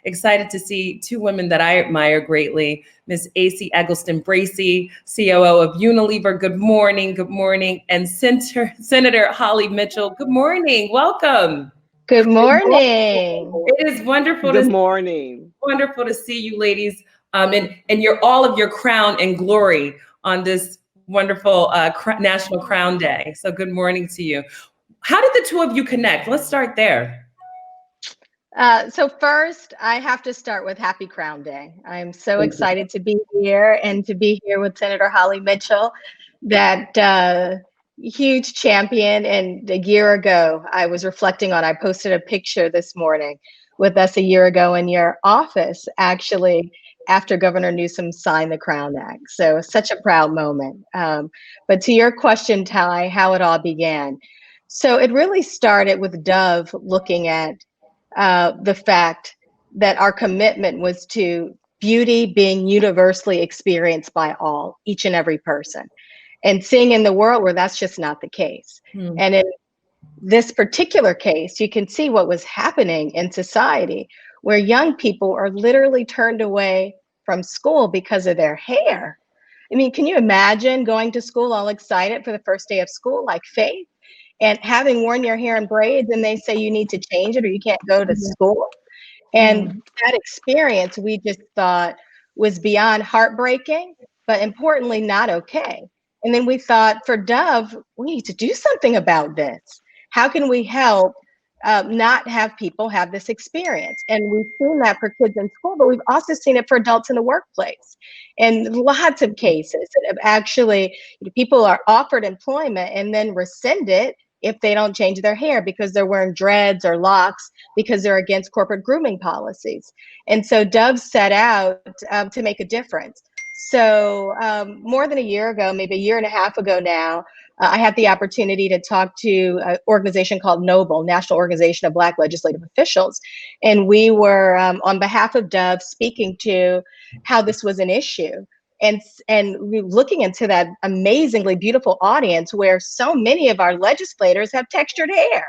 Excited to see two women that I admire greatly, Miss Esi Eggleston Bracey, COO of Unilever. Good morning, good morning. And Senator Holly Mitchell, good morning, welcome. Good morning. It is wonderful Good morning. Wonderful to see you ladies and all of your crown and glory on this wonderful National Crown Day. So good morning to you. How did the two of you connect? Let's start there. So first, I have to start with Happy Crown Day. I'm so excited to be here and to be here with Senator Holly Mitchell, that huge champion. And a year ago, I was reflecting on, I posted a picture this morning with us a year ago in your office, actually, after Governor Newsom signed the Crown Act. So such a proud moment. But to your question, Tai, how it all began. So it really started with Dove looking at the fact that our commitment was to beauty being universally experienced by all, each and every person, and seeing in the world where that's just not the case. And in this particular case, you can see what was happening in society, where young people are literally turned away from school because of their hair. I mean, can you imagine going to school all excited for the first day of school, like Faith, and having worn your hair in braids and they say you need to change it or you can't go to school? And that experience we just thought was beyond heartbreaking, but importantly, not okay. And then we thought, for Dove, we need to do something about this. How can we help not have people have this experience? And we've seen that for kids in school, but we've also seen it for adults in the workplace. And lots of cases that have actually, people are offered employment and then rescinded if they don't change their hair because they're wearing dreads or locks because they're against corporate grooming policies. And so Dove set out to make a difference. So more than a year ago, maybe a year and a half ago now, I had the opportunity to talk to an organization called NOBLE, National Organization of Black Legislative Officials. And we were, on behalf of Dove, speaking to how this was an issue. And looking into that amazingly beautiful audience where so many of our legislators have textured hair,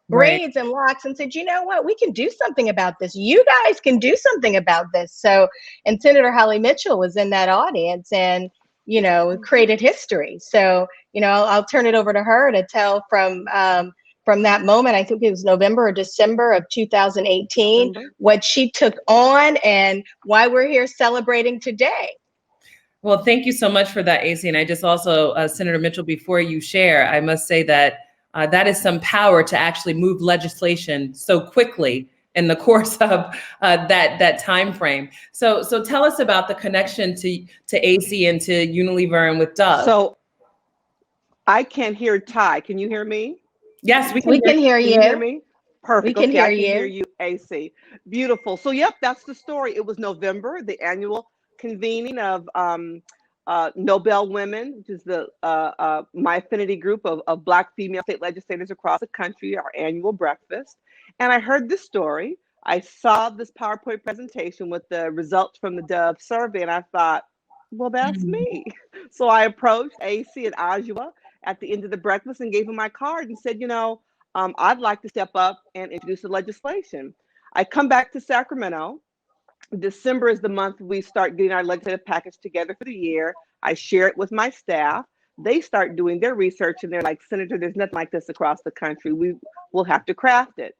braids and locks, and said, you know what, we can do something about this. You guys can do something about this. So, and Senator Holly Mitchell was in that audience and, you know, created history. So, you know, I'll turn it over to her to tell from that moment, I think it was November or December of 2018, what she took on and why we're here celebrating today. Well, thank you so much for that, Esi. And I just also, Senator Mitchell, before you share, I must say that that is some power to actually move legislation so quickly in the course of that time frame. So tell us about the connection to Esi and to Unilever and with Dove. So I can't hear Tai. Can you hear me? Yes, we can hear you. Can you hear me? Perfect. We can hear I can you. hear you, AC. Beautiful. So yep, that's the story. It was November, the annual convening of Nobel Women, which is the my affinity group of Black female state legislators across the country, our annual breakfast. And I heard this story. I saw this PowerPoint presentation with the results from the Dove survey, and I thought, well, that's me. So I approached AC and Ajua at the end of the breakfast and gave him my card and said, you know, I'd like to step up and introduce the legislation. I come back to Sacramento. December is the month we start getting our legislative package together for the year. I share it with my staff. They start doing their research and they're like, Senator, there's nothing like this across the country. We will have to craft it.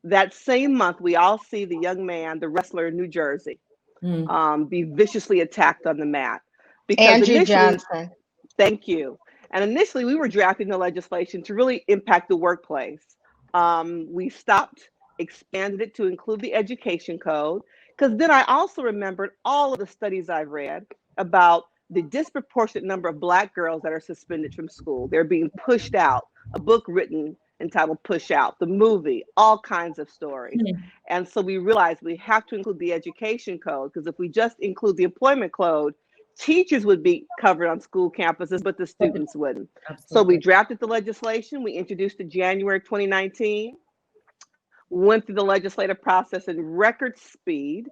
That same month, we all see the young man, the wrestler in New Jersey, be viciously attacked on the mat. Because Andrew Johnson. Thank you. And initially, we were drafting the legislation to really impact the workplace. We stopped, expanded it to include the education code, because then I also remembered all of the studies I've read about the disproportionate number of Black girls that are suspended from school. They're being pushed out. A book written entitled Push Out, the movie, all kinds of stories. And so we realized we have to include the education code, because if we just include the employment code, teachers would be covered on school campuses, but the students wouldn't. Absolutely. So we drafted the legislation. We introduced it January 2019, went through the legislative process in record speed,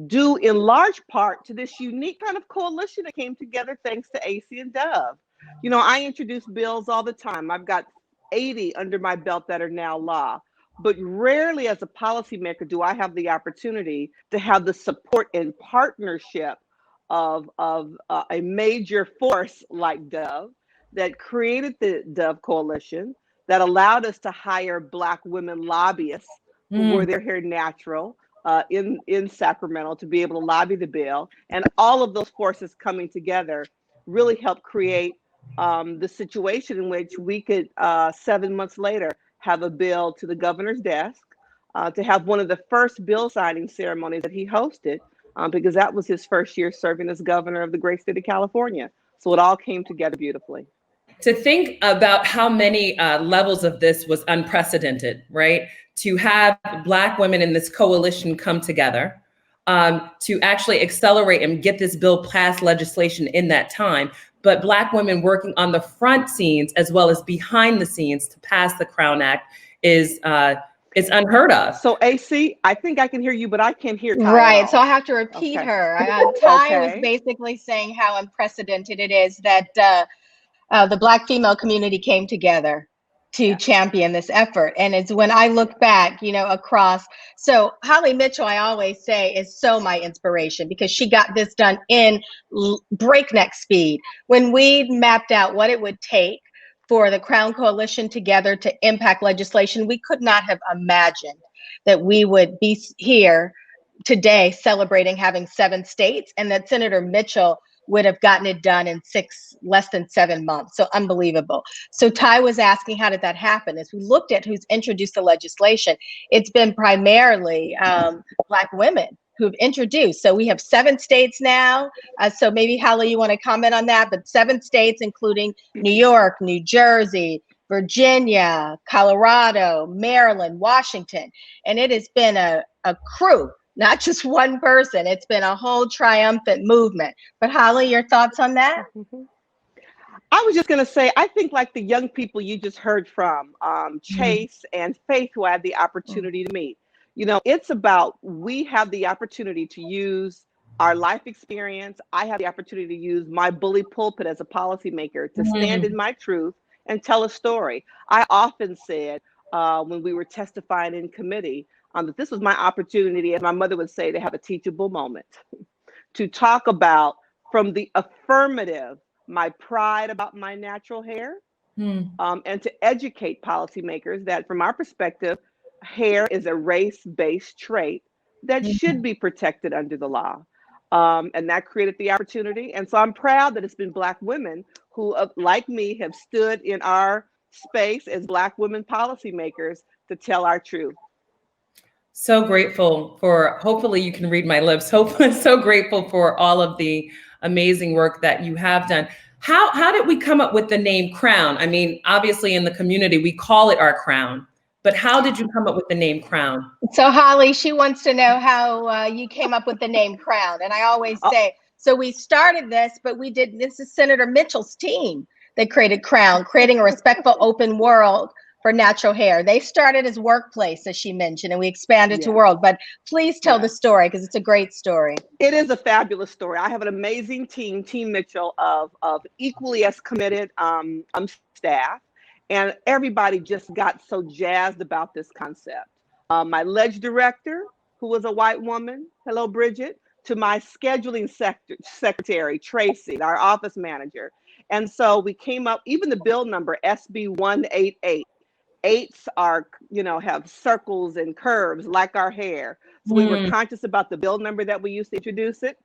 due in large part to this unique kind of coalition that came together thanks to AC and Dove. You know, I introduce bills all the time. I've got 80 under my belt that are now law. but rarely as a policymaker do I have the opportunity to have the support and partnership of a major force like Dove that created the Dove Coalition, that allowed us to hire Black women lobbyists who wore their hair natural in Sacramento to be able to lobby the bill. And all of those forces coming together really helped create the situation in which we could, 7 months later, have a bill to the governor's desk, to have one of the first bill signing ceremonies that he hosted, because that was his first year serving as governor of the great state of California. So it all came together beautifully. To think about how many levels of this was unprecedented, right? To have Black women in this coalition come together, to actually accelerate and get this bill passed legislation in that time, but Black women working on the front scenes as well as behind the scenes to pass the Crown Act is unheard of. So AC, I think I can hear you, but I can't hear Tai Right. at So all. I have to repeat Okay. her. Tai was Okay. basically saying how unprecedented it is that the Black female community came together to champion this effort. And it's when I look back, across. So Holly Mitchell, I always say, is so my inspiration because she got this done in breakneck speed. When we mapped out what it would take for the Crown Coalition together to impact legislation, we could not have imagined that we would be here today celebrating having 7 states and that Senator Mitchell would have gotten it done in less than 7 months. So unbelievable. So Tai was asking, how did that happen? As we looked at who's introduced the legislation, it's been primarily Black women who've introduced. So we have 7 states now. So maybe Holly, you want to comment on that, but 7 states, including New York, New Jersey, Virginia, Colorado, Maryland, Washington. And it has been a crew, not just one person. It's been a whole triumphant movement. But Holly, your thoughts on that? I was just going to say, I think like the young people you just heard from, Chase and Faith, who I had the opportunity to meet, it's about, we have the opportunity to use our life experience. I have the opportunity to use my bully pulpit as a policymaker to stand in my truth and tell a story. I often said when we were testifying in committee that this was my opportunity, as my mother would say, to have a teachable moment, to talk about from the affirmative, my pride about my natural hair, and to educate policymakers that from our perspective, hair is a race-based trait that should be protected under the law. And that created the opportunity. And so I'm proud that it's been Black women who, like me, have stood in our space as Black women policymakers to tell our truth. So grateful for, hopefully you can read my lips, hopefully so grateful for all of the amazing work that you have done. How did we come up with the name Crown? I mean, obviously in the community, we call it our crown, but how did you come up with the name Crown? So Holly, she wants to know how you came up with the name Crown. And I always say, so we started this, but this is Senator Mitchell's team that created Crown, creating a respectful open world for natural hair. They started as workplace, as she mentioned, and we expanded to world. But please tell the story, because it's a great story. It is a fabulous story. I have an amazing team, Team Mitchell, of equally as committed staff. And everybody just got so jazzed about this concept. My ledge director, who was a white woman, hello, Bridget, to my scheduling secretary, Tracy, our office manager. And so we came up, even the bill number, SB 188. 8s are, have circles and curves like our hair. So we were conscious about the bill number that we used to introduce it.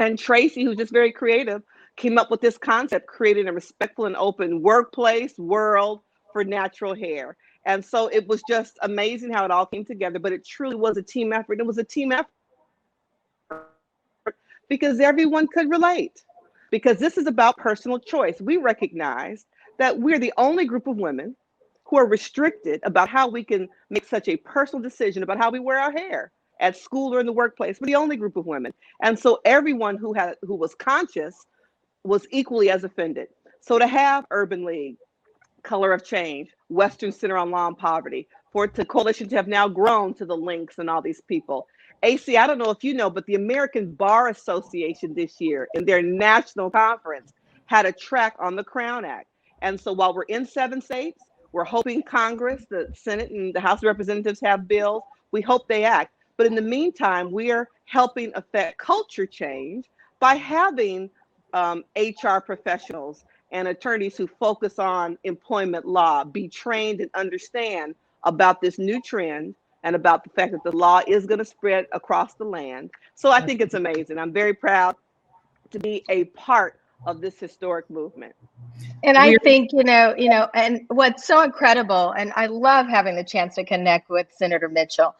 And Tracy, who's just very creative, came up with this concept, creating a respectful and open workplace world for natural hair. And so it was just amazing how it all came together, but it truly was a team effort. It was a team effort because everyone could relate, because this is about personal choice. We recognize that we're the only group of women who are restricted about how we can make such a personal decision about how we wear our hair at school or in the workplace. We're the only group of women. And so everyone who was conscious was equally as offended. So to have Urban League, Color of Change, Western Center on Law and Poverty, for the coalition to have now grown to the links and all these people. AC, I don't know if you know, but the American Bar Association this year in their national conference had a track on the Crown Act. And so while we're in 7 states, We're hoping Congress, the Senate and the House of Representatives have bills. We hope they act. But in the meantime, we are helping affect culture change by having HR professionals and attorneys who focus on employment law be trained and understand about this new trend and about the fact that the law is going to spread across the land. So I think it's amazing. I'm very proud to be a part of this historic movement. And I think, and what's so incredible, and I love having the chance to connect with Senator Mitchell,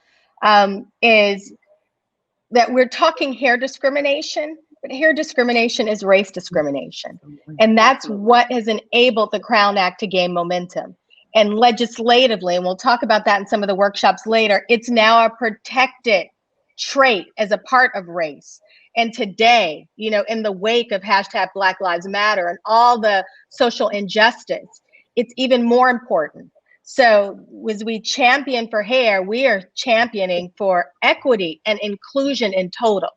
is that we're talking hair discrimination, but hair discrimination is race discrimination. And that's what has enabled the Crown Act to gain momentum. And legislatively, and we'll talk about that in some of the workshops later, it's now a protected trait as a part of race. And today, in the wake of hashtag Black Lives Matter and all the social injustice, it's even more important. So as we champion for hair, we are championing for equity and inclusion in total.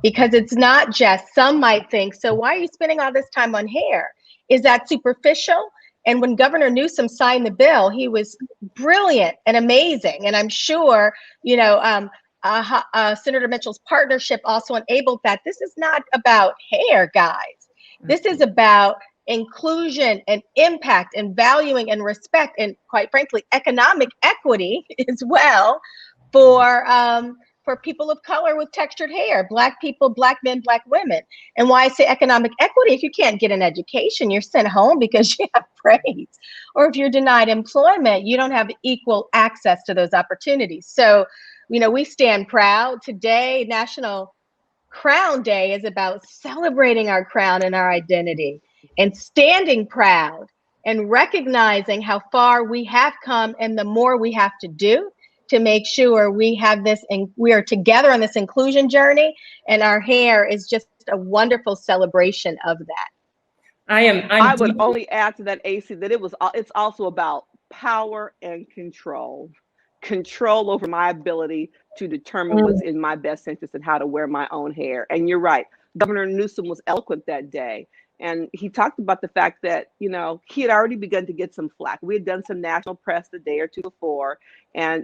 Because it's not just, some might think, so why are you spending all this time on hair? Is that superficial? And when Governor Newsom signed the bill, he was brilliant and amazing. And I'm sure, Senator Mitchell's partnership also enabled that. This is not about hair, guys. This is about inclusion and impact and valuing and respect and, quite frankly, economic equity as well for people of color with textured hair, Black people, Black men, Black women. And why I say economic equity, if you can't get an education, you're sent home because you have braids. Or if you're denied employment, you don't have equal access to those opportunities. So, we stand proud. Today, National Crown Day is about celebrating our crown and our identity and standing proud and recognizing how far we have come and the more we have to do to make sure we have this and we are together on this inclusion journey, and our hair is just a wonderful celebration of that. I would only add to that, Esi, that it's also about power and control over my ability to determine what's in my best interest and how to wear my own hair. And you're right, Governor Newsom was eloquent that day. And he talked about the fact that, he had already begun to get some flack. We had done some national press the day or two before, and,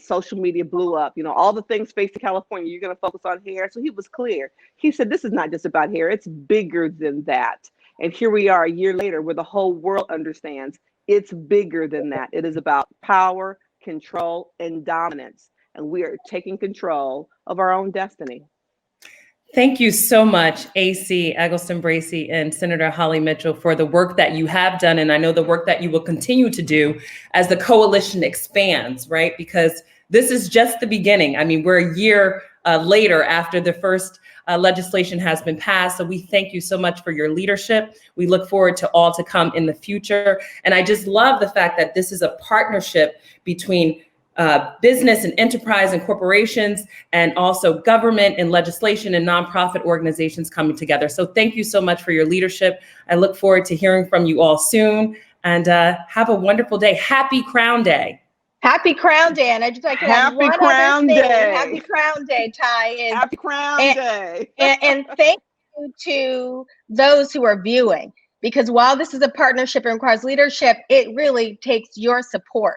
social media blew up, all the things facing California, you're going to focus on hair. So he was clear. He said, this is not just about hair, it's bigger than that. And here we are a year later where the whole world understands it's bigger than that. It is about power, control, and dominance. And we are taking control of our own destiny. Thank you so much, Esi Eggleston Bracey and Senator Holly Mitchell, for the work that you have done. And I know the work that you will continue to do as the coalition expands, right? Because this is just the beginning. I mean, we're a year later after the first legislation has been passed. So we thank you so much for your leadership. We look forward to all to come in the future. And I just love the fact that this is a partnership between business and enterprise and corporations, and also government and legislation and nonprofit organizations coming together. So thank you so much for your leadership. I look forward to hearing from you all soon, and have a wonderful day. Happy Crown Day. Happy Crown Day. And I just like to add one other thing. Happy Crown Day, Tai. Happy Crown Day. And thank you to those who are viewing, because while this is a partnership and requires leadership, it really takes your support.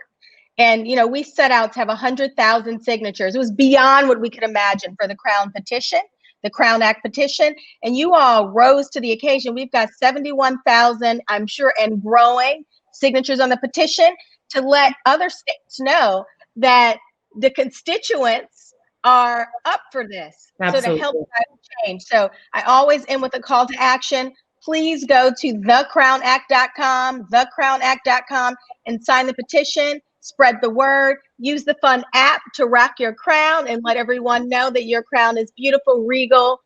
And, we set out to have 100,000 signatures. It was beyond what we could imagine for the Crown petition, the Crown Act petition. And you all rose to the occasion. We've got 71,000, I'm sure, and growing signatures on the petition to let other states know that the constituents are up for this. Absolutely. So to help drive change. So I always end with a call to action. Please go to thecrownact.com, and sign the petition. Spread the word, use the fun app to rock your crown and let everyone know that your crown is beautiful, regal,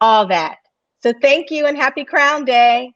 all that. So thank you and happy Crown Day.